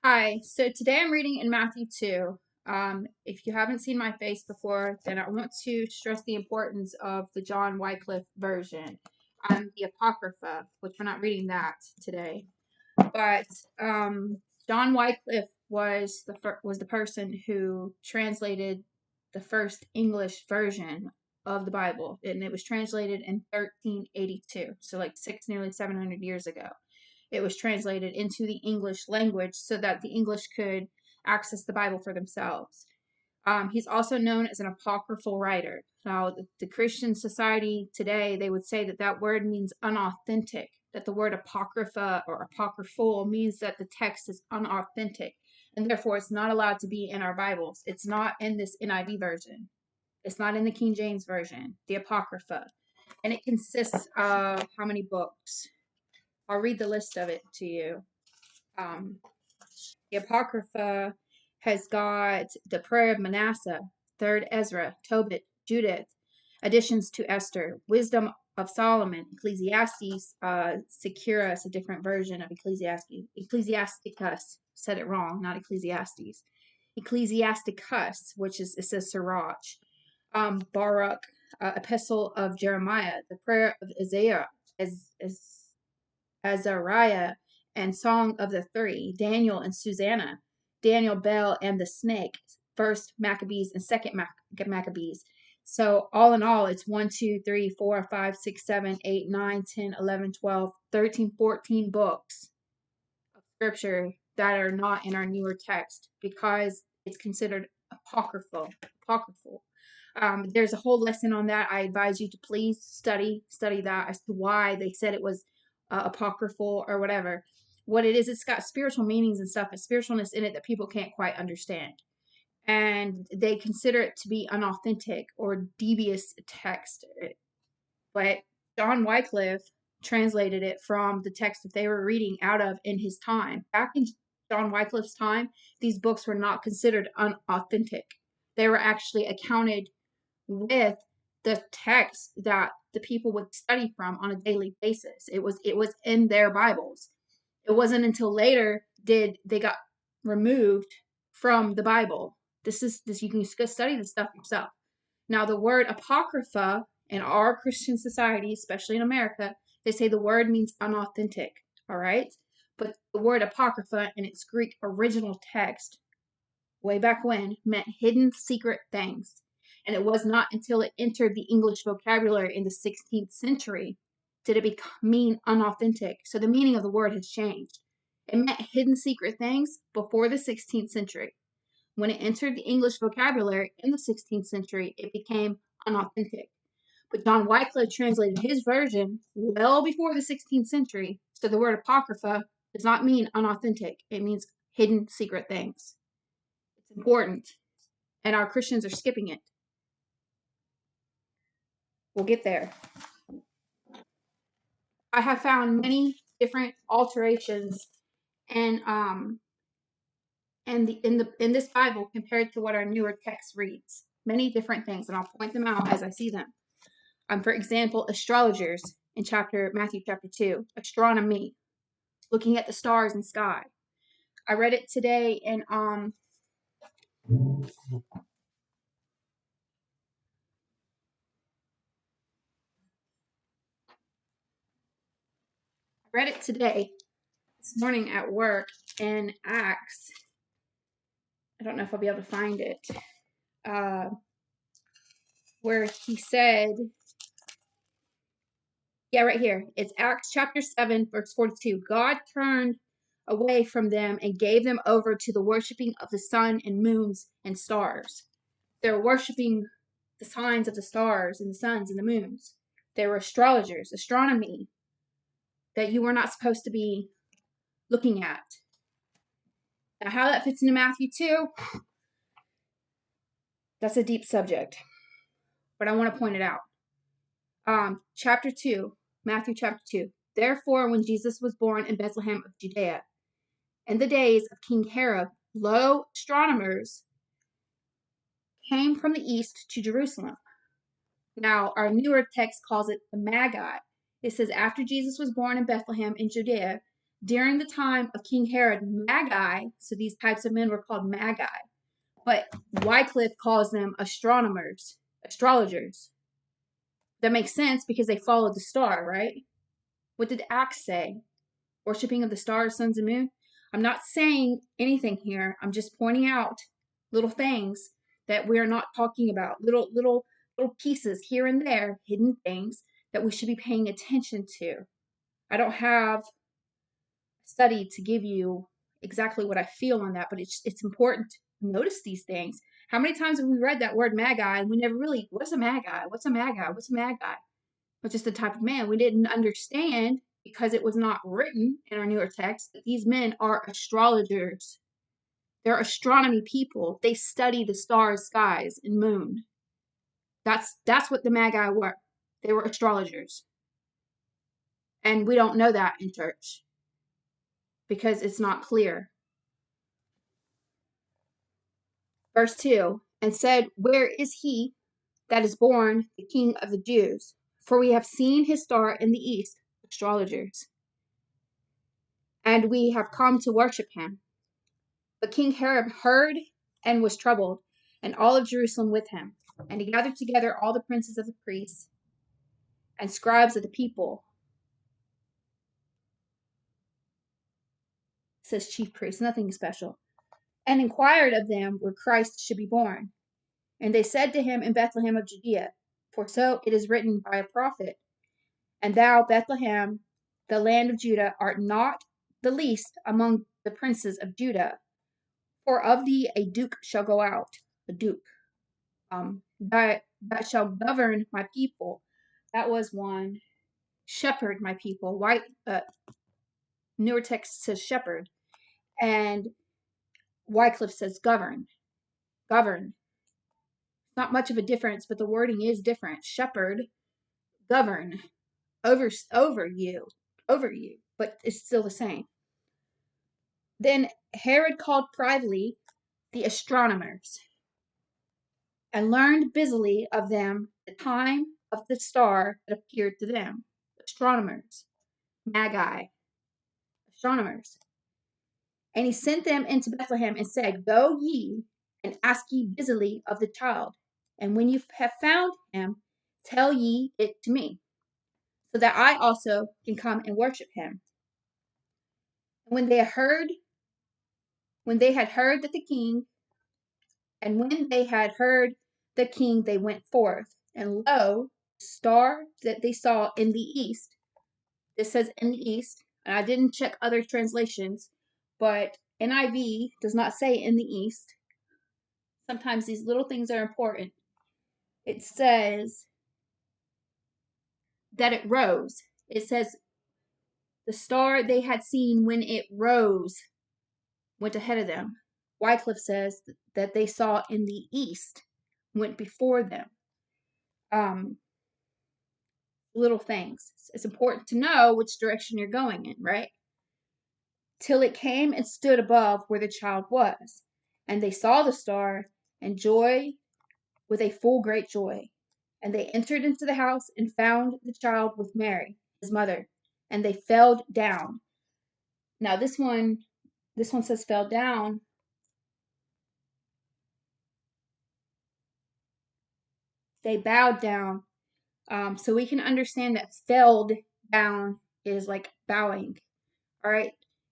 Hi, so today I'm reading in Matthew 2. If you haven't seen my face before, then I want to stress the importance of the John Wycliffe version, the Apocrypha, which we're not reading that today. But John Wycliffe was the person who translated the first English version of the Bible, and it was translated in 1382, so like nearly 700 years ago. It was translated into the English language so that the English could access the Bible for themselves. He's also known as an apocryphal writer. Now, the Christian society today, they would say that that word means unauthentic, that the word apocrypha or apocryphal means that the text is unauthentic, and therefore it's not allowed to be in our Bibles. It's not in this NIV version. It's not in the King James version, the Apocrypha. And it consists of how many books? I'll read the list of it to you. The Apocrypha has got the Prayer of Manasseh, 3rd Ezra, Tobit, Judith, additions to Esther, Wisdom of Solomon, Ecclesiastes, Secura is a different version of Ecclesiasticus, said it wrong, not Ecclesiastes. Ecclesiasticus, which is, it says Sirach. Baruch, Epistle of Jeremiah, the Prayer of Isaiah, Azariah, and Song of the Three, Daniel and Susanna, Daniel, Bel, and the Snake, First Maccabees and Second Maccabees. So all in all, it's 1, 2, 3, 4, 5, 6, 7, 8, 9, 10, 11, 12, 13, 14 books of scripture that are not in our newer text because it's considered apocryphal. There's a whole lesson on that. I advise you to please study that as to why they said it was apocryphal or whatever. What it is, it's got spiritual meanings and stuff, and spiritualness in it that people can't quite understand. And they consider it to be unauthentic or devious text. But John Wycliffe translated it from the text that they were reading out of in his time. Back in John Wycliffe's time, these books were not considered unauthentic. They were actually accounted with the text that the people would study from on a daily basis. It was in their Bibles. It wasn't until later did they got removed from the Bible. This you can just go study this stuff yourself. Now the word apocrypha in our Christian society, especially in America, they say the word means unauthentic. All right, but the word apocrypha in its Greek original text, way back when, meant hidden secret things. And it was not until it entered the English vocabulary in the 16th century did it mean unauthentic. So the meaning of the word has changed. It meant hidden secret things before the 16th century. When it entered the English vocabulary in the 16th century, it became unauthentic. But John Wycliffe translated his version well before the 16th century, so the word apocrypha does not mean unauthentic. It means hidden secret things. It's important, and our Christians are skipping it. We'll get there. I have found many different alterations and in this Bible compared to what our newer text reads. Many different things, and I'll point them out as I see them. For example, astrologers in Matthew chapter 2, astronomy, looking at the stars and sky. I read it today in this morning at work in Acts. I don't know if I'll be able to find it. Where he said, yeah, right here. It's Acts chapter 7, verse 42. God turned away from them and gave them over to the worshiping of the sun and moons and stars. They're worshiping the signs of the stars and the suns and the moons. They were astrologers, astronomy, that you were not supposed to be looking at. Now, how that fits into Matthew 2, that's a deep subject, but I want to point it out. Chapter 2, Matthew chapter 2. Therefore, when Jesus was born in Bethlehem of Judea, in the days of King Herod, lo, astronomers came from the east to Jerusalem. Now, our newer text calls it the Magi. It says, after Jesus was born in Bethlehem in Judea, During the time of King Herod, Magi, so these types of men were called Magi, but Wycliffe calls them astronomers, astrologers. That makes sense because they followed the star, right? What did Acts say? Worshipping of the stars, suns, and moon? I'm not saying anything here. I'm just pointing out little things that we are not talking about. Little pieces here and there, hidden things that we should be paying attention to. I don't have a study to give you exactly what I feel on that, but it's important to notice these things. How many times have we read that word Magi and we never really, what's a Magi? What's a Magi? What's a Magi? Which is the type of man we didn't understand because it was not written in our newer text that these men are astrologers. They're astronomy people. They study the stars, skies, and moon. That's what the Magi were. They were astrologers. And we don't know that in church because it's not clear. Verse 2, and said, where is he that is born the King of the Jews? For we have seen his star in the east, astrologers, and we have come to worship him. But King Herod heard and was troubled, and all of Jerusalem with him. And he gathered together all the princes of the priests and scribes of the people. It says chief priests, nothing special. And inquired of them where Christ should be born. And they said to him, in Bethlehem of Judea, for so it is written by a prophet, and thou, Bethlehem, the land of Judah, art not the least among the princes of Judah, for of thee a duke shall go out, a duke, that shall govern my people. That was one. Shepherd my people. White newer text says shepherd, and Wycliffe says govern. Govern. Not much of a difference, but the wording is different. Shepherd, govern, over you, but it's still the same. Then Herod called privately the astronomers and learned busily of them the time of the star that appeared to them. Astronomers, Magi, astronomers. And he sent them into Bethlehem and said, go ye and ask ye busily of the child. And when you have found him, tell ye it to me, so that I also can come and worship him. And when they had heard that the king, they went forth, and lo, the star that they saw in the east. This says in the east, and I didn't check other translations, but NIV does not say in the east. Sometimes these little things are important. It says that it rose. It says the star they had seen when it rose went ahead of them. Wycliffe says that they saw in the east went before them. Little things. It's important to know which direction you're going in, right? Till it came and stood above where the child was. And they saw the star, and joy with a full great joy. And they entered into the house and found the child with Mary, his mother, and they fell down. Now this one says fell down. They bowed down. So we can understand that felled down is like bowing. All right.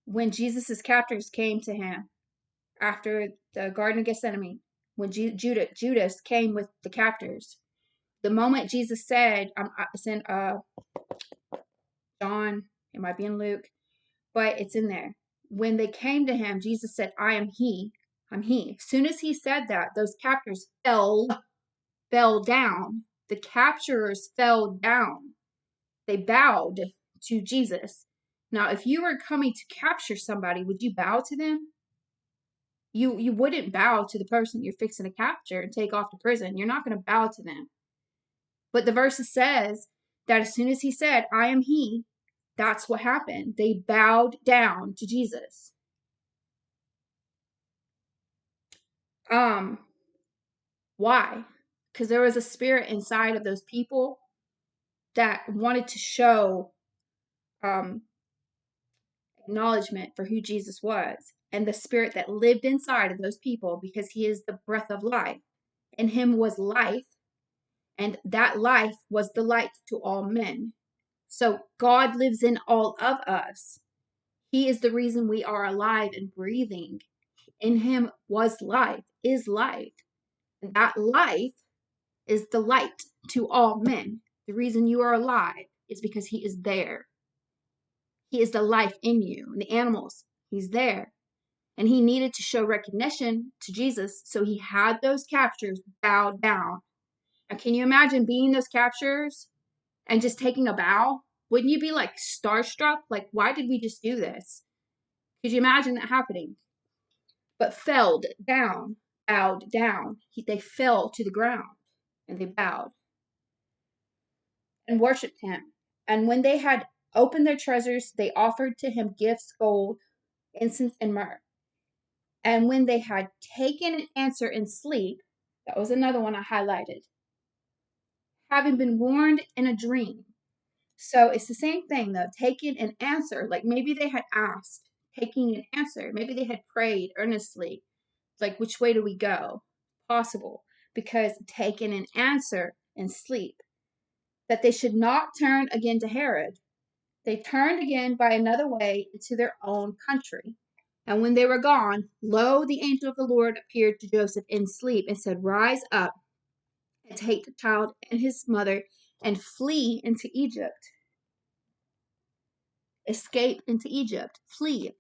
When Jesus' captors came to him after the Garden of Gethsemane, when Judas came with the captors, the moment Jesus said, it's in John, it might be in Luke, but it's in there. When they came to him, Jesus said, I am he. I'm he. As soon as he said that, those captors fell down. The capturers fell down. They bowed to Jesus. Now, if you were coming to capture somebody, would you bow to them? You wouldn't bow to the person you're fixing to capture and take off to prison. You're not going to bow to them. But the verse says that as soon as he said, I am he, that's what happened. They bowed down to Jesus. Why? Because there was a spirit inside of those people that wanted to show acknowledgement for who Jesus was and the spirit that lived inside of those people, because he is the breath of life. In him was life, and that life was the light to all men. So God lives in all of us. He is the reason we are alive and breathing. In him was life, is life. And that life is the light to all men. The reason you are alive is because he is there. He is the life in you. And the animals, he's there. And he needed to show recognition to Jesus, so he had those captures bow down. Now, can you imagine being those captures and just taking a bow? Wouldn't you be like starstruck? Like, why did we just do this? Could you imagine that happening? But fell down, bowed down. They fell to the ground and they bowed and worshipped him. And when they had opened their treasures, they offered to him gifts, gold, incense, and myrrh. And when they had taken an answer in sleep, that was another one I highlighted, having been warned in a dream. So it's the same thing though, taking an answer, like maybe they had asked, taking an answer, maybe they had prayed earnestly, like which way do we go? Possible, because taking an answer in sleep, that they should not turn again to Herod. They turned again by another way into their own country. And when they were gone, lo, the angel of the Lord appeared to Joseph in sleep and said, rise up and take the child and his mother and flee into Egypt. Escape into Egypt, flee,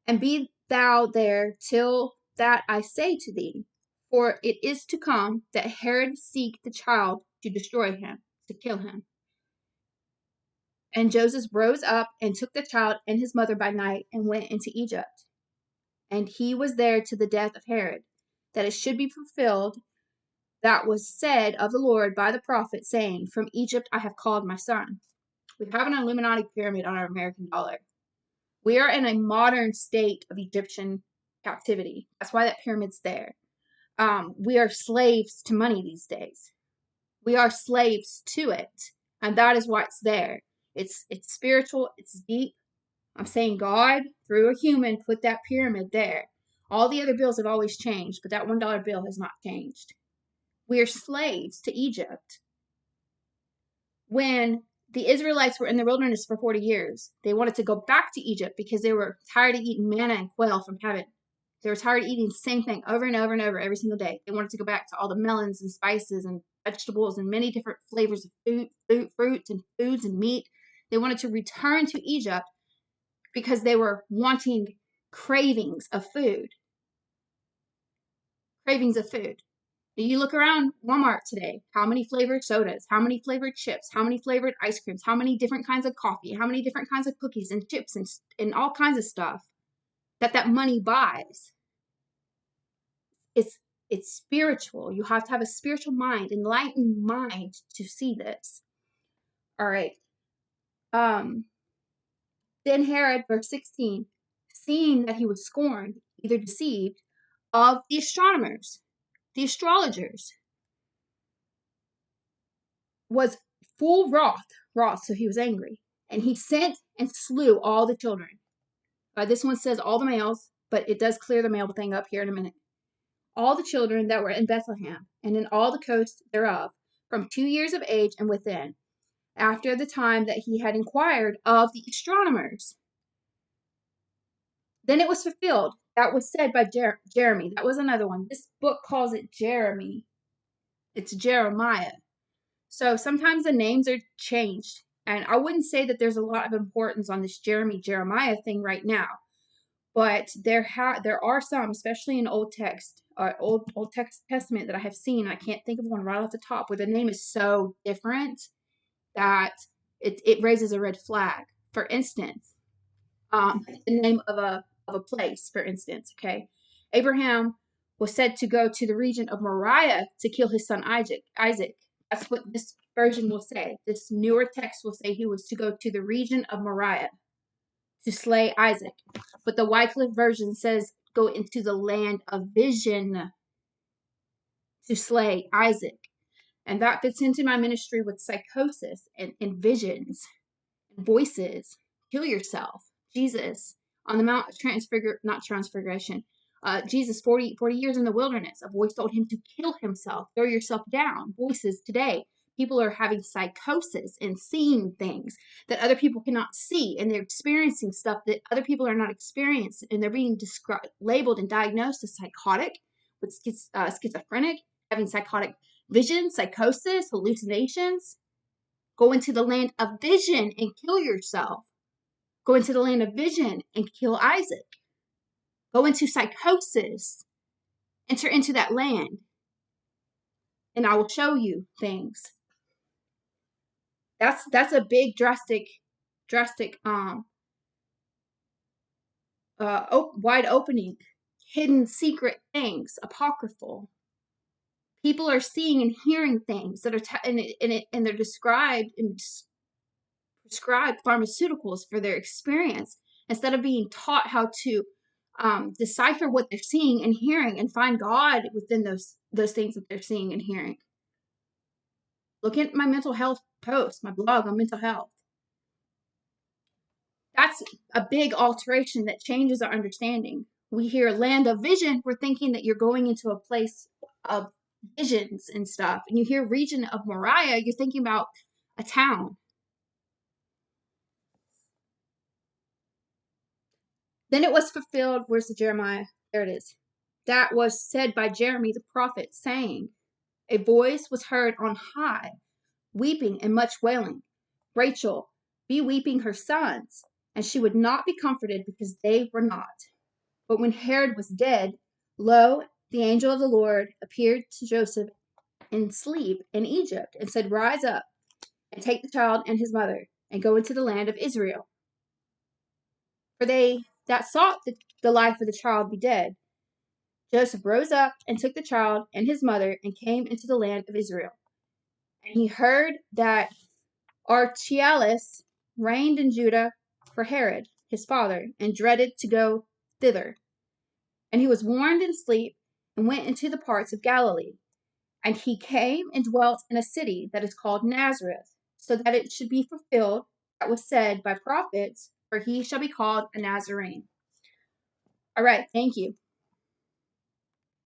and be thou there till that I say to thee. For it is to come that Herod seek the child to destroy him, to kill him. And Joseph rose up and took the child and his mother by night and went into Egypt. And he was there to the death of Herod, that it should be fulfilled that was said of the Lord by the prophet, saying, from Egypt I have called my son. We have an Illuminati pyramid on our American dollar. We are in a modern state of Egyptian captivity. That's why that pyramid's there. We are slaves to money these days. We are slaves to it, and that is why it's there. It's spiritual. It's deep. I'm saying God, through a human, put that pyramid there. All the other bills have always changed, but that $1 bill has not changed. We are slaves to Egypt. When the Israelites were in the wilderness for 40 years, they wanted to go back to Egypt because they were tired of eating manna and quail from heaven. They were tired of eating the same thing over and over and over every single day. They wanted to go back to all the melons and spices and vegetables and many different flavors of fruits and foods and meat. They wanted to return to Egypt because they were wanting cravings of food. Cravings of food. You look around Walmart today, how many flavored sodas, how many flavored chips, how many flavored ice creams, how many different kinds of coffee, how many different kinds of cookies and chips and all kinds of stuff that money buys. It's spiritual. You have to have a spiritual mind, enlightened mind to see this. All right. Then Herod, verse 16, seeing that he was scorned, either deceived, of the astronomers, the astrologers, was full wroth, so he was angry. And he sent and slew all the children. This one says all the males, but it does clear the male thing up here in a minute. All the children that were in Bethlehem, and in all the coast thereof, from 2 years of age and within, after the time that he had inquired of the astronomers. Then it was fulfilled. That was said by Jeremy. That was another one. This book calls it Jeremy. It's Jeremiah. So sometimes the names are changed. And I wouldn't say that there's a lot of importance on this Jeremiah thing right now. But there are some, especially in Old Text, or Old Testament, that I have seen. I can't think of one right off the top where the name is so different that it raises a red flag. For instance, the name of a place, for instance, okay? Abraham was said to go to the region of Moriah to kill his son Isaac. That's what this version will say. This newer text will say he was to go to the region of Moriah to slay Isaac. But the Wycliffe version says go into the land of vision to slay Isaac. And that fits into my ministry with psychosis and visions and voices. Kill yourself. Jesus on the Mount of Transfiguration. Jesus, 40 years in the wilderness. A voice told him to kill himself, throw yourself down. Voices today. People are having psychosis and seeing things that other people cannot see, and they're experiencing stuff that other people are not experiencing, and they're being labeled and diagnosed as psychotic, with schizophrenic, having psychotic visions, psychosis, hallucinations. Go into the land of vision and kill yourself. Go into the land of vision and kill Isaac. Go into psychosis. Enter into that land, and I will show you things. That's a big drastic wide opening, hidden secret things, apocryphal. People are seeing and hearing things that are and they're described and prescribed pharmaceuticals for their experience instead of being taught how to decipher what they're seeing and hearing and find God within those things that they're seeing and hearing. Look at my mental health post, my blog on mental health. That's a big alteration that changes our understanding. We hear land of vision, we're thinking that you're going into a place of visions and stuff. And you hear region of Moriah, you're thinking about a town. Then it was fulfilled. Where's the Jeremiah? There it is. That was said by Jeremy the prophet, saying, a voice was heard on high, weeping and much wailing. Rachel, be weeping her sons, and she would not be comforted because they were not. But when Herod was dead, lo, the angel of the Lord appeared to Joseph in sleep in Egypt, and said, rise up, and take the child and his mother, and go into the land of Israel. For they that sought the life of the child be dead. Joseph rose up and took the child and his mother and came into the land of Israel. And he heard that Archelaus reigned in Judah for Herod, his father, and dreaded to go thither. And he was warned in sleep and went into the parts of Galilee. And he came and dwelt in a city that is called Nazareth, so that it should be fulfilled that was said by prophets, for he shall be called a Nazarene. All right, thank you.